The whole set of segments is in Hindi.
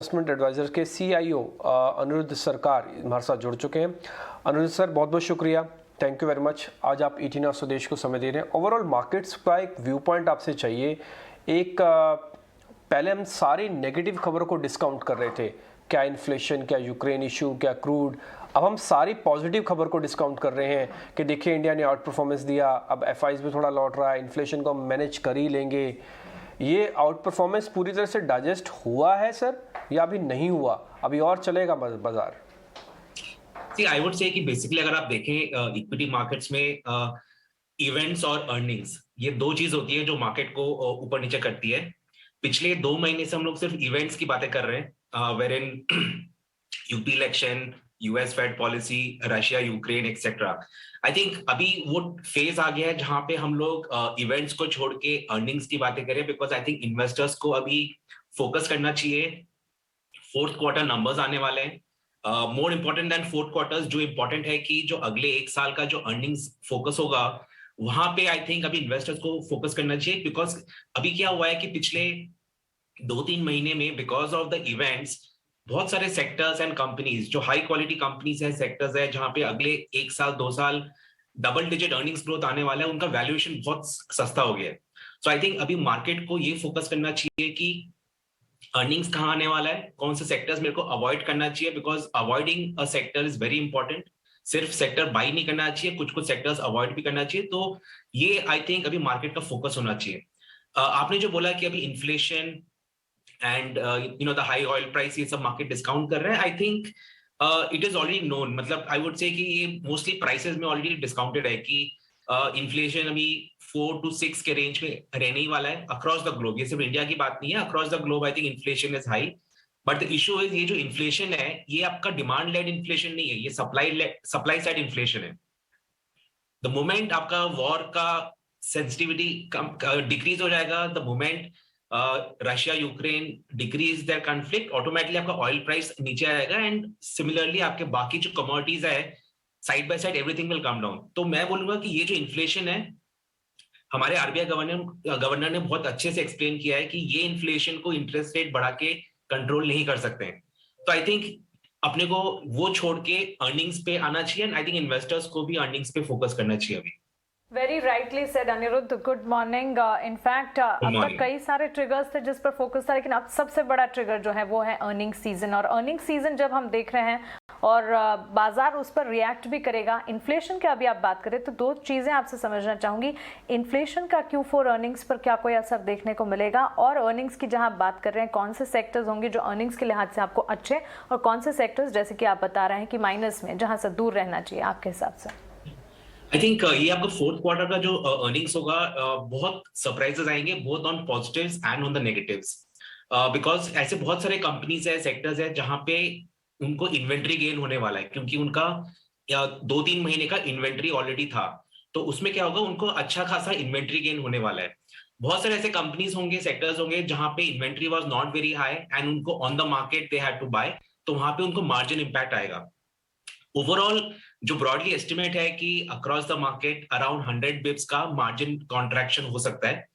इन्वेस्टमेंट एडवाइजर के सीआईओ अनिरुद्ध सरकार हमारे साथ जुड़ चुके हैं। अनिरुद्ध सर, बहुत बहुत शुक्रिया, थैंक यू वेरी मच। आज आप ईटी न्यूज़ स्वदेश को समय दे रहे हैं। ओवरऑल मार्केट्स का एक व्यू पॉइंट आपसे चाहिए। एक पहले हम सारी नेगेटिव खबरों को डिस्काउंट कर रहे थे, क्या इन्फ्लेशन, क्या यूक्रेन इशू, क्या क्रूड। अब हम सारी पॉजिटिव खबर को डिस्काउंट कर रहे हैं कि देखिए इंडिया ने आउट परफॉर्मेंस दिया, अब एफआईज भी थोड़ा लौट रहा है, इन्फ्लेशन को हम मैनेज कर ही लेंगे। ये आउट परफॉर्मेंस पूरी तरह से डाइजेस्ट हुआ है सर, या अभी नहीं हुआ, अभी और चलेगा बाजार? सी आई वुड से कि बेसिकली अगर आप देखें इक्विटी मार्केट्स में इवेंट्स और अर्निंग्स, ये दो चीज होती है जो मार्केट को ऊपर नीचे करती है। पिछले 2 महीने से हम लोग सिर्फ इवेंट्स की बातें कर रहे हैं, where in UP election, US Fed policy, Russia Ukraine etcetera. I think अभी वो फेज आ गया है जहां पे हम लोग इवेंट्स को छोड़ के अर्निंग्स की बातें करें, बिकॉज आई थिंक इन्वेस्टर्स को अभी फोकस करना चाहिए। फोर्थ क्वार्टर नंबर्स आने वाले हैं। More important than fourth quarters, जो इंपॉर्टेंट है कि जो अगले 1 साल का जो अर्निंग्स फोकस होगा, वहां पे आई थिंक अभी इन्वेस्टर्स को फोकस करना चाहिए। बिकॉज अभी क्या हुआ है कि पिछले 2-3 महीने में बिकॉज ऑफ द इवेंट्स बहुत सारे सेक्टर्स एंड कंपनीज, जो हाई क्वालिटी कंपनीज है, सेक्टर्स है जहां पे अगले 1 साल 2 साल डबल डिजिट अर्निंग्स ग्रोथ आने वाला है, उनका वैल्यूएशन बहुत सस्ता हो गया है। सो आई थिंक अभी मार्केट को ये फोकस करना चाहिए कि अर्निंग्स कहाँ आने वाला है, कौन से सेक्टर्स मेरे को अवॉइड करना चाहिए, because avoiding a sector is very important. सिर्फ सेक्टर बाई नहीं करना चाहिए, कुछ कुछ सेक्टर्स अवॉइड भी करना चाहिए। तो ये आई थिंक अभी मार्केट का फोकस होना चाहिए। आपने जो बोला कि अभी inflation and the high oil price, ये सब मार्केट डिस्काउंट कर रहे हैं। I think it is already known, मतलब आई वुड से कि ये मोस्टली प्राइसेस में ऑलरेडी डिस्काउंटेड है कि इन्फ्लेशन अभी 4 to 6 के रेंज में रहने ही वाला है अक्रॉस द ग्लोब। ये सिर्फ इंडिया की बात नहीं है, across the globe I think inflation is high. But the issue is, ये जो इन्फ्लेशन है ये आपका डिमांड लेड इन्फ्लेशन नहीं है, ये सप्लाई साइड इन्फ्लेशन है। द मोमेंट आपका वॉर का सेंसिटिविटी डिक्रीज हो जाएगा, the moment Russia Ukraine decrease there conflict, automatically आपका ऑयल प्राइस नीचे आएगा एंड सिमिलरली आपके बाकी जो कमोडिटीज है side by side everything will come down. तो मैं बोलूंगा कि ये जो इन्फ्लेशन है, हमारे आरबीआई गवर्नर ने बहुत अच्छे से एक्सप्लेन किया है कि ये इन्फ्लेशन को इंटरेस्ट रेट बढ़ा के कंट्रोल नहीं कर सकते हैं। तो आई थिंक अपने को वो छोड़ के अर्निंग्स पे आना चाहिए एंड आई थिंक इन्वेस्टर्स को भी अर्निंग्स पे फोकस करना चाहिए अभी। Very rightly said Aniruddh, good morning. In fact अब तक कई सारे ट्रिगर्स थे जिस पर फोकस था, लेकिन अब सबसे बड़ा ट्रिगर जो है वो है अर्निंग सीजन। और अर्निंग सीजन जब हम देख रहे हैं और बाजार उस पर रिएक्ट भी करेगा। इन्फ्लेशन की अभी आप बात करें तो दो चीज़ें आपसे समझना चाहूँगी। इन्फ्लेशन का Q4 अर्निंग्स पर क्या कोई असर देखने को मिलेगा, और अर्निंग्स की जहाँ आप बात कर रहे हैं कौन से सेक्टर्स होंगे जो अर्निंग्स के लिहाज से आपको अच्छे, और कौन से सेक्टर्स जैसे कि आप बता रहे हैं कि माइनस में, जहाँ से दूर रहना चाहिए आपके हिसाब से? आई थिंक ये आपका फोर्थ क्वार्टर का जो अर्निंग्स होगा, बहुत सरप्राइजेस आएंगे both on positives and on the negatives. Because ऐसे बहुत सारे कंपनीज है, सेक्टर्स है जहां पे उनको इन्वेंट्री गेन होने वाला है, क्योंकि उनका 2-3 महीने का इन्वेंट्री ऑलरेडी था। तो उसमें क्या होगा, उनको अच्छा खासा इन्वेंट्री गेन होने वाला है। बहुत सारे ऐसे कंपनीज होंगे, सेक्टर्स होंगे जहां पे inventory was not very high and उनको on the market they had to buy, तो वहां पे उनको मार्जिन इंपैक्ट आएगा। ओवरऑल जो ब्रॉडली एस्टिमेट है कि across the market around 100 bips का मार्जिन कॉन्ट्रैक्शन हो सकता है।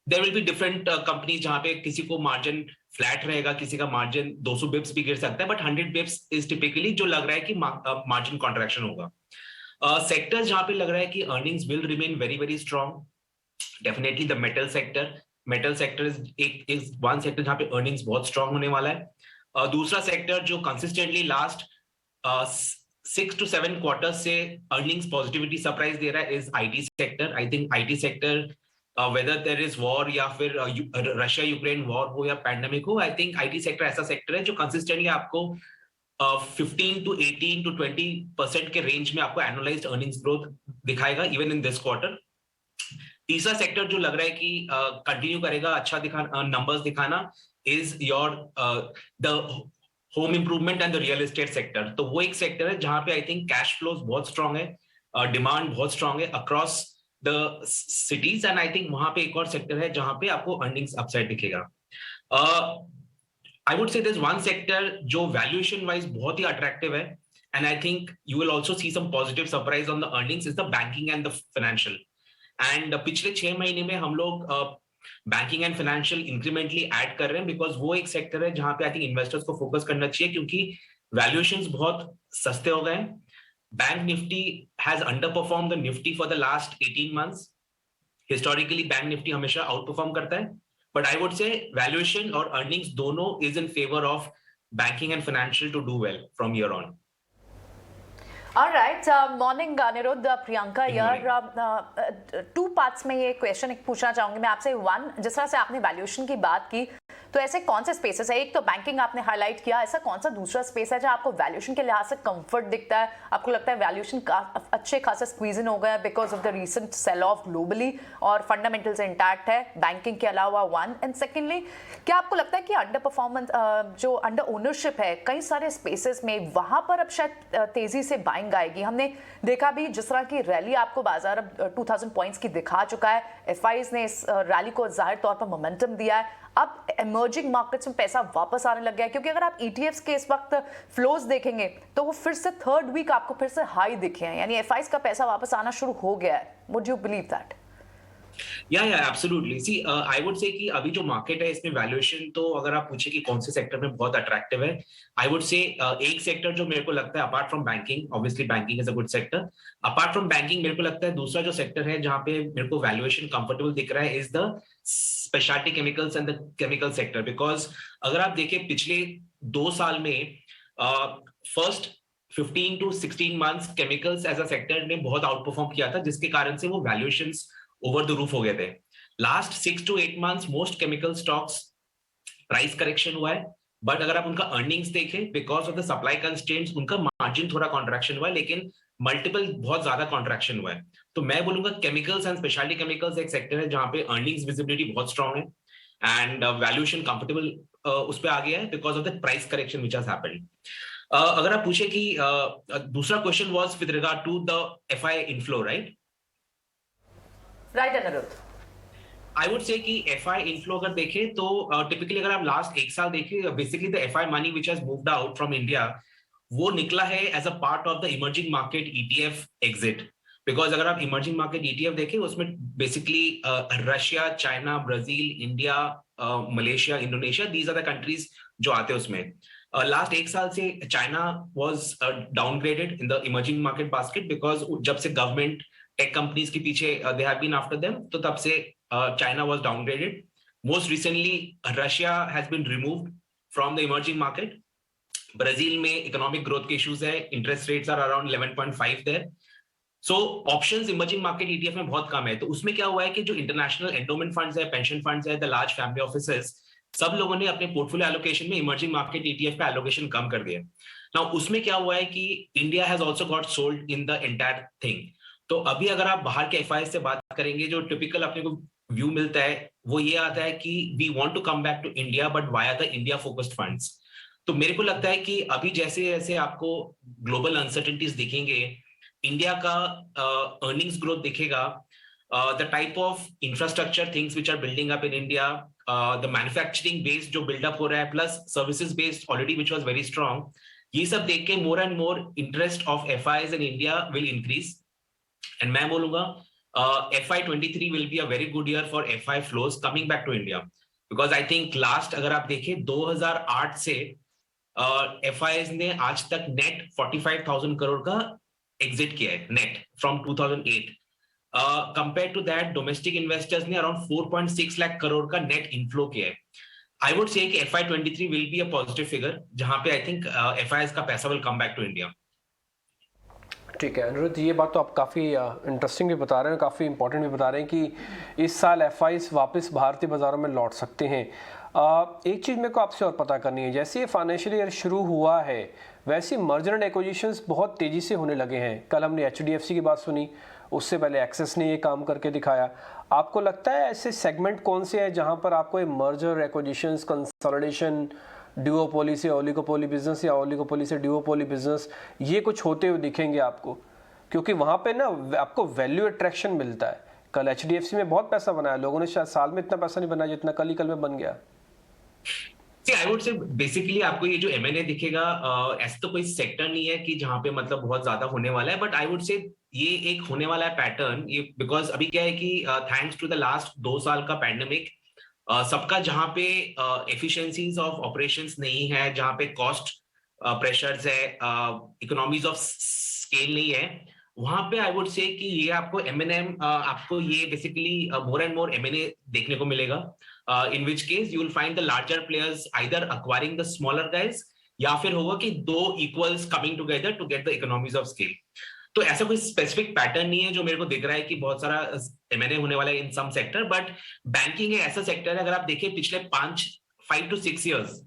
There will be different companies जहां पे किसी को मार्जिन फ्लैट रहेगा, किसी का मार्जिन 200 बिप्स भी गिर सकता है, बट 100 बिप्स इज टिपिकली जो लग रहा है कि मार्जिन कॉन्ट्रैक्शन होगा। सेक्टर्स जहां पे लग रहा है कि earnings will remain very very strong, definitely the metal sector. Metal sector is one sector जहां पे अर्निंग्स बहुत स्ट्रॉन्ग होने वाला है। दूसरा सेक्टर जो कंसिस्टेंटली लास्ट 6 to 7 क्वार्टर से अर्निंग्स पॉजिटिविटी सरप्राइज दे रहा है is IT sector. I think IT sector, whether there is war या फिर रशिया यूक्रेन वॉर हो या पैंडेमिक हो, आई थिंक आईटी सेक्टर ऐसा सेक्टर है जो कंसिस्टेंटली आपको 15 to 18 to 20% के रेंज में आपको एनुअलाइज्ड अर्निंग्स ग्रोथ दिखाएगा इवन इन दिस क्वार्टर। तीसरा सेक्टर जो लग रहा है कि कंटिन्यू करेगा अच्छा नंबर्स दिखाना is your the home improvement and the real estate sector. तो वो एक सेक्टर है जहां पे आई थिंक कैश फ्लोज बहुत स्ट्रांग है, डिमांड बहुत स्ट्रांग है across the cities and I think वहां पे एक और सेक्टर है जहां पे आपको अर्निंग्स अपसाइड दिखेगा। I would say this one sector जो वैल्यूएशन वाइज बहुत ही अट्रैक्टिव है and I think you will also see some positive surprise on the earnings is the banking and the financial. And पिछले 6 महीने में हम लोग banking and financial incrementally add कर रहे हैं, बिकॉज वो एक सेक्टर है जहां पे आई थिंक इन्वेस्टर्स को फोकस करना चाहिए, क्योंकि वैल्यूएशंस बहुत सस्ते हो गए हैं. Bank Nifty has underperform the Nifty for the last 18 months. Historically bank Nifty हमेशा आउट परफॉर्म करता है, but I would say valuation और अर्निंग्स दोनों is in favour of banking and financial to do well from here on. Alright, morning Aniruddh, Priyanka यार, 2 पार्ट्स में ये क्वेश्चन पूछना चाहूंगी मैं आपसे. वन, जिस तरह से आपने वैल्यूएशन की बात की, तो ऐसे कौन से स्पेसेस है? एक तो बैंकिंग आपने हाईलाइट किया, ऐसा कौन सा दूसरा स्पेस है जहां आपको वैल्यूएशन के लिहाज से कंफर्ट दिखता है, आपको लगता है वैल्यूएशन अच्छे खासा स्क्वीज इन हो गया because of the recent sell off globally और फंडामेंटल्स इंटैक्ट है बैंकिंग के अलावा? वन. एंड सेकेंडली, क्या आपको लगता है कि अंडर परफॉर्मेंस जो अंडर ओनरशिप है कई सारे स्पेसेस में, वहां पर अब शायद तेजी से बाइंग आएगी? हमने देखा भी जिस तरह की रैली आपको बाजार अब 2000 पॉइंट्स की दिखा चुका है, एफआईज ने इस रैली को जाहिर तौर पर मोमेंटम दिया है. अब इमर्जिंग मार्केट्स में पैसा वापस आने लग गया है, क्योंकि अगर आप ईटीएफ्स के इस वक्त फ्लोज देखेंगे तो वो फिर से थर्ड वीक आपको फिर से हाई दिखे हैं, यानी एफआईज का पैसा वापस आना शुरू हो गया है. Would you believe that? या absolutely. See, I would say कि अभी जो मार्केट है इसमें वैल्यूएशन, तो अगर आप पूछे कि कौन से सेक्टर में बहुत अट्रैक्टिव है, आई वुड से एक सेक्टर जो मेरे को लगता है apart from banking, obviously banking is a good sector, apart from banking मेरे को लगता है दूसरा जो सेक्टर है जहां पे मेरे को वैल्यूएशन कंफर्टेबल दिख रहा है is the speciality chemicals and the chemical sector. Because अगर आप देखें पिछले 2 साल में first 15 to 16 months chemicals as a sector ने बहुत आउट परफॉर्म किया था, जिसके कारण से वो वैल्यूएशंस ओवर द रूफ हो गए थे. Last 6 to 8 months most chemical stocks price correction हुआ है, बट अगर आप उनका अर्निंग्स देखें because of the supply constraints उनका मार्जिन थोड़ा कॉन्ट्रैक्शन हुआ है, लेकिन मल्टीपल बहुत ज्यादा कॉन्ट्रैक्शन हुआ है. तो मैं बोलूंगा केमिकल्स एंड स्पेशलिटी केमिकल्स एक सेक्टर है जहां पे अर्निंग्स विजिबिलिटी बहुत स्ट्रांग है एंड वैल्यूएशन कंफर्टेबल उस पर आ गया है because of the price correction which has happened. अगर आप पूछे कि दूसरा question was with regard to the FI inflow, right? Right Aniruddh. I would say कि एफआई इनफ्लो अगर देखें तो टिपिकली अगर आप लास्ट 1 साल देखें, basically the FI money which has moved out from India वो निकला है as a part of the emerging market ETF exit. Because अगर आप इमर्जिंग मार्केट ईटीएफ देखें उसमें basically Russia, China, Brazil, India, Malaysia, Indonesia, these are the countries जो आते हैं उसमें. लास्ट 1 साल से China was downgraded in the emerging market basket because जब से गवर्नमेंट टेक कंपनीज के पीछे they have been after them, तो तब से China was downgraded. Most recently Russia has been removed from the emerging market. Brazil में इकोनॉमिक ग्रोथ के इश्यूज है, interest rates are around 11.5 there. So options emerging market ETF में बहुत कम है. तो उसमें क्या हुआ है कि जो इंटरनेशनल एंडोमेंट फंड्स है, पेंशन फंड्स है, द लार्ज फैमिली ऑफिसेस, सब लोगों ने अपने पोर्टफोलियो एलोकेशन में इमर्जिंग मार्केट ईटीएफ का एलोकेशन कम कर दिया. नाउ उसमें क्या हुआ है कि India has also got sold in the entire thing. तो अभी अगर आप बाहर के एफआईएस से बात करेंगे, जो टिपिकल अपने को व्यू मिलता है वो ये आता है कि we want to come back to India but via the India focused funds. तो मेरे को लगता है कि अभी जैसे जैसे आपको ग्लोबल अनसर्टेनिटीज दिखेंगे, इंडिया का अर्निंग्स ग्रोथ दिखेगा, the type of infrastructure things which are building up in India, the manufacturing based जो बिल्डअप हो रहा है, plus services based already which was very strong, ये सब देख के more and more interest of FIs in India will increase. And मैं बोलूंगा FY23 will be a very good year for FI flows coming back to India, because I think last अगर आप देखें 2008 से FIs ने आज तक नेट 45,000 करोड़ का एग्जिट किया है net from 2008. Compare to that domestic investors ने अराउंड 4.6 लाख करोड़ का नेट इनफ्लो किया है. आई वुड से कि FY23 will be a positive figure जहां पे आई थिंक FIs का पैसा will come back to India. ठीक है अनिरुद्ध, ये बात तो आप काफ़ी इंटरेस्टिंग भी बता रहे हैं, काफ़ी इंपॉर्टेंट भी बता रहे हैं कि इस साल एफआईस वापस भारतीय बाज़ारों में लौट सकते हैं. एक चीज़ मेरे को आपसे और पता करनी है, जैसे ये फाइनेंशियल ईयर शुरू हुआ है वैसे मर्जर एंड एक्विजिशंस बहुत तेज़ी से होने लगे हैं. कल हमने HDFC की बात सुनी, उससे पहले एक्सेस ने ये काम करके दिखाया. आपको लगता है ऐसे सेगमेंट कौन से हैं जहाँ पर आपको ये मर्जर, एक्विजिशंस, कंसोलिडेशन, ड्यूओपोली से ओलिगोपोली बिजनेस या ओलिगोपोली से ड्यूओपोली बिजनेस, ये कुछ होते हुए दिखेंगे आपको? क्योंकि वहाँ पे ना आपको वैल्यू अट्रैक्शन मिलता है. कल HDFC में बहुत पैसा बनाया लोगों ने, शायद साल में इतना पैसा नहीं बनाया जितना कल ही कल में बन गया. आई वुड से बेसिकली आपको ये जो M&A दिखेगा, ऐसा तो कोई सेक्टर नहीं है कि जहां पे मतलब बहुत ज्यादा होने वाला है, बट आई वुड से ये एक होने वाला है पैटर्न, ये बिकॉज अभी क्या है कि थैंक्स टू द लास्ट 2 साल का पैंडेमिक, सबका जहां पे एफिशिएंसीज ऑफ ऑपरेशंस नहीं है, जहां पे कॉस्ट प्रेशर्स है, इकोनॉमीज ऑफ स्केल नहीं है, वहां पे आई वुड से कि ये आपको M&M, आपको ये basically more and more M&A देखने को मिलेगा, in which case you will find the larger players either acquiring the smaller guys, या फिर होगा कि दो equals coming together to get the economies of scale. तो ऐसा कोई स्पेसिफिक पैटर्न नहीं है जो मेरे को दिख रहा है कि बहुत सारा M&A होने वाला है इन सम सेक्टर, बट बैंकिंग है ऐसा सेक्टर है, अगर आप देखें पिछले 5 to 6 years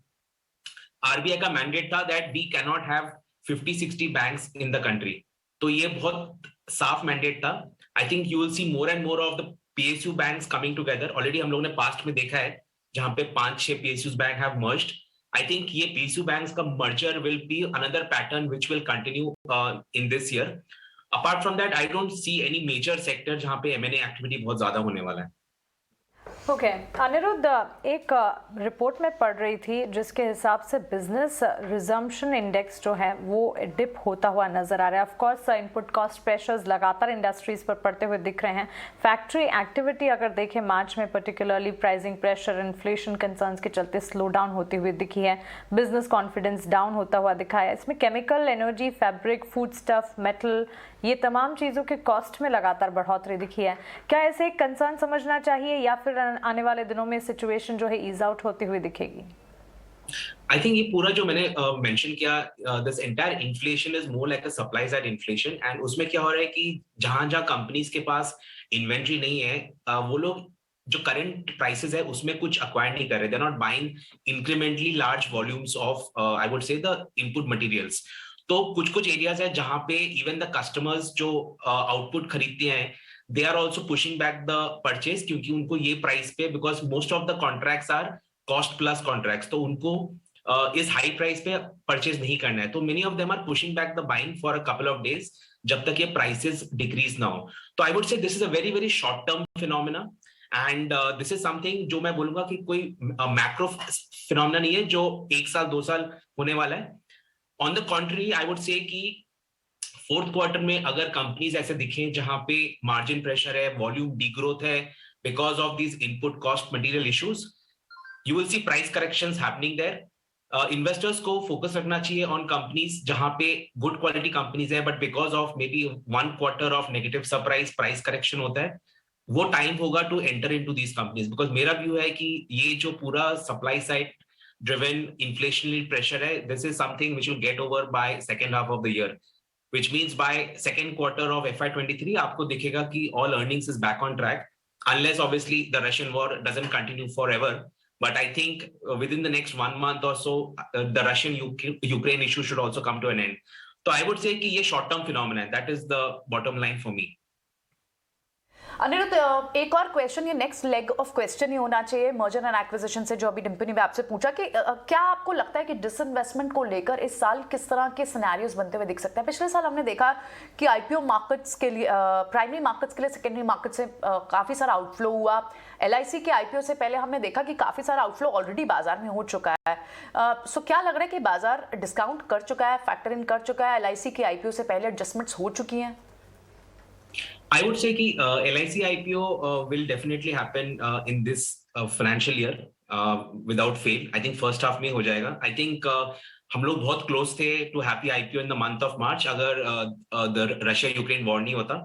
RBI का मैंडेट था that we can not have 50-60 banks in the country, तो ये बहुत साफ मैंडेट था. I think you will see more and more of the PSU banks coming together. Already हम लोगों ने पास्ट में देखा है जहां पे 5-6 PSUs bank have merged. I think ये PSU banks का merger will be another pattern which will continue in this year. Apart from that, I don't see any major sector जहां पे M&A activity बहुत ज्यादा होने वाला है. ओके अनिरुद्ध, एक रिपोर्ट में पढ़ रही थी जिसके हिसाब से बिजनेस रिजम्पशन इंडेक्स जो है वो डिप होता हुआ नजर आ रहा है. Of course input cost pressures लगातार इंडस्ट्रीज पर पड़ते हुए दिख रहे हैं. फैक्ट्री एक्टिविटी अगर देखें मार्च में particularly pricing pressure, inflation concerns के चलते स्लो डाउन होती हुई दिखी है. बिजनेस कॉन्फिडेंस डाउन होता हुआ दिखा है. इसमें chemical, energy, fabric, food stuff, metal, ये तमाम चीज़ों के कॉस्ट में लगातार बढ़ोतरी दिखी है. क्या ऐसे एक कंसर्न समझना चाहिए या फिर आने वाले दिनों में सिचुएशन जो है ईज आउट होती हुई दिखेगी? आई थिंक ये पूरा जो मैंने मेंशन किया, this entire inflation is more like a supply side inflation, and उसमें क्या हो रहा है कि जहां जहां कंपनीज के पास इन्वेंट्री नहीं है, वो लोग जो करंट प्राइसेस है उसमें कुछ अक्वायर नहीं कर रहे. They are not buying incrementally large volumes of I would say the input materials. तो कुछ एरियाज है जहां पे इवन द कस्टमर्स जो आउटपुट खरीदते हैं, they are also pushing back the purchase, क्योंकि उनको ये प्राइस पे, because most of the contracts are cost plus contracts, तो उनको इस हाई प्राइस पे परचेज नहीं करना है. तो many of them are pushing back the buying for a couple of days जब तक ये प्राइसेस डिक्रीज ना हो. तो I would say this is a very very short term phenomena, and this is something जो मैं बोलूंगा कि कोई मैक्रो फिनोमिना नहीं है जो 1 साल 2 साल होने वाला है. On the contrary I would say कि फोर्थ क्वार्टर में अगर कंपनीज ऐसे दिखें जहां पे मार्जिन प्रेशर है, वॉल्यूम डीग्रोथ है because of these input cost material issues, you will see price corrections happening there. Investors को फोकस रखना चाहिए ऑन कंपनीज जहां पे गुड क्वालिटी कंपनीज है, but because of maybe 1 quarter of negative surprise price correction होता है, वो टाइम होगा to enter into these companies. Because मेरा व्यू है कि ये जो पूरा supply side driven inflationary pressure hai, this is something which will get over by second half of the year, which means by second quarter of FY23 aapko dikhega ki all earnings is back on track, unless obviously the Russian war doesn't continue forever. But I think within the next 1 month or so, the Russian Ukraine issue should also come to an end. So I would say ki ye short term phenomenon, that is the bottom line for me. अनिरुद्ध, एक और क्वेश्चन, ये नेक्स्ट लेग ऑफ क्वेश्चन ही होना चाहिए मर्जर एंड एक्विजिशन से, जो अभी डिम्पी ने भी आपसे पूछा कि क्या आपको लगता है कि डिसइन्वेस्टमेंट को लेकर इस साल किस तरह के सिनेरियोज बनते हुए दिख सकते हैं? पिछले साल हमने देखा कि आईपीओ मार्केट्स के लिए, प्राइमरी मार्केट्स के लिए सेकेंडरी मार्केट से काफी सारा आउटफ्लो हुआ. LIC के आईपीओ से पहले हमने देखा कि काफी सारा आउटफ्लो ऑलरेडी बाजार में हो चुका है. सो क्या लग रहा है कि बाजार डिस्काउंट कर चुका है, फैक्टर इन कर चुका है, LIC के आईपीओ से पहले एडजस्टमेंट्स हो चुकी हैं? I would say कि LIC IPO will definitely happen in this financial year without fail. I think first half में हो जाएगा. I think हम लोग बहुत close थे to have the IPO in the month of March अगर the Russia-Ukraine war नहीं होता.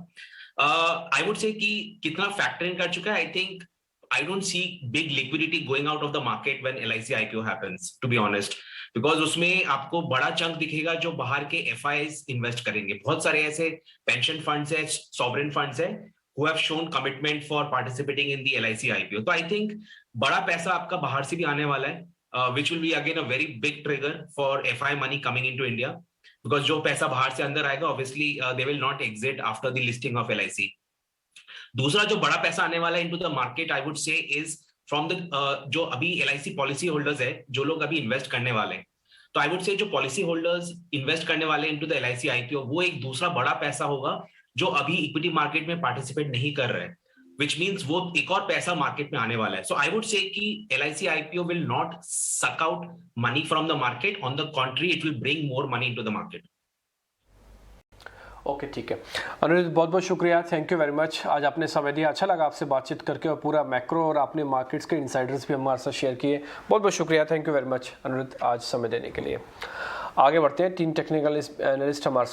I would say कि कितना factor in कर चुका है. I think I don't see big liquidity going out of the market when LIC IPO happens, to be honest. Because उसमें आपको बड़ा चंक दिखेगा जो बाहर के FIs इन्वेस्ट करेंगे. बहुत सारे ऐसे पेंशन फंड्स है, सॉवरेन फंड्स है, who have shown commitment for participating in the LIC IPO. तो I think बड़ा पैसा आपका बाहर से भी आने वाला है, which will be again a very big trigger for FI money coming into India. Because जो पैसा बाहर से अंदर आएगा, obviously they will not exit after the listing of LIC. दूसरा जो बड़ा पैसा आने वाला है into the market, I would say is from the जो अभी LIC पॉलिसी होल्डर्स है, जो लोग अभी इन्वेस्ट करने वाले हैं. तो आई वुड से जो पॉलिसी होल्डर्स इन्वेस्ट करने वाले इनटू द LIC IPO, वो एक दूसरा बड़ा पैसा होगा जो अभी इक्विटी मार्केट में पार्टिसिपेट नहीं कर रहे हैं. विच मीन्स वो एक और पैसा मार्केट में आने वाला है. सो आई वुड से कि LIC IPO will not suck out money from the market. On the contrary it will bring more money into the market. Okay ठीक है अनुरुद्ध, बहुत बहुत शुक्रिया, थैंक यू वेरी मच. आज आपने समय दिया, अच्छा लगा आपसे बातचीत करके, और पूरा मैक्रो और आपने मार्केट्स के इनसाइडर्स भी हमारे साथ शेयर किए. बहुत बहुत शुक्रिया, थैंक यू वेरी मच अनुरुद्ध आज समय देने के लिए. आगे बढ़ते हैं, 3 टेक्निकल एनालिस्ट हमारे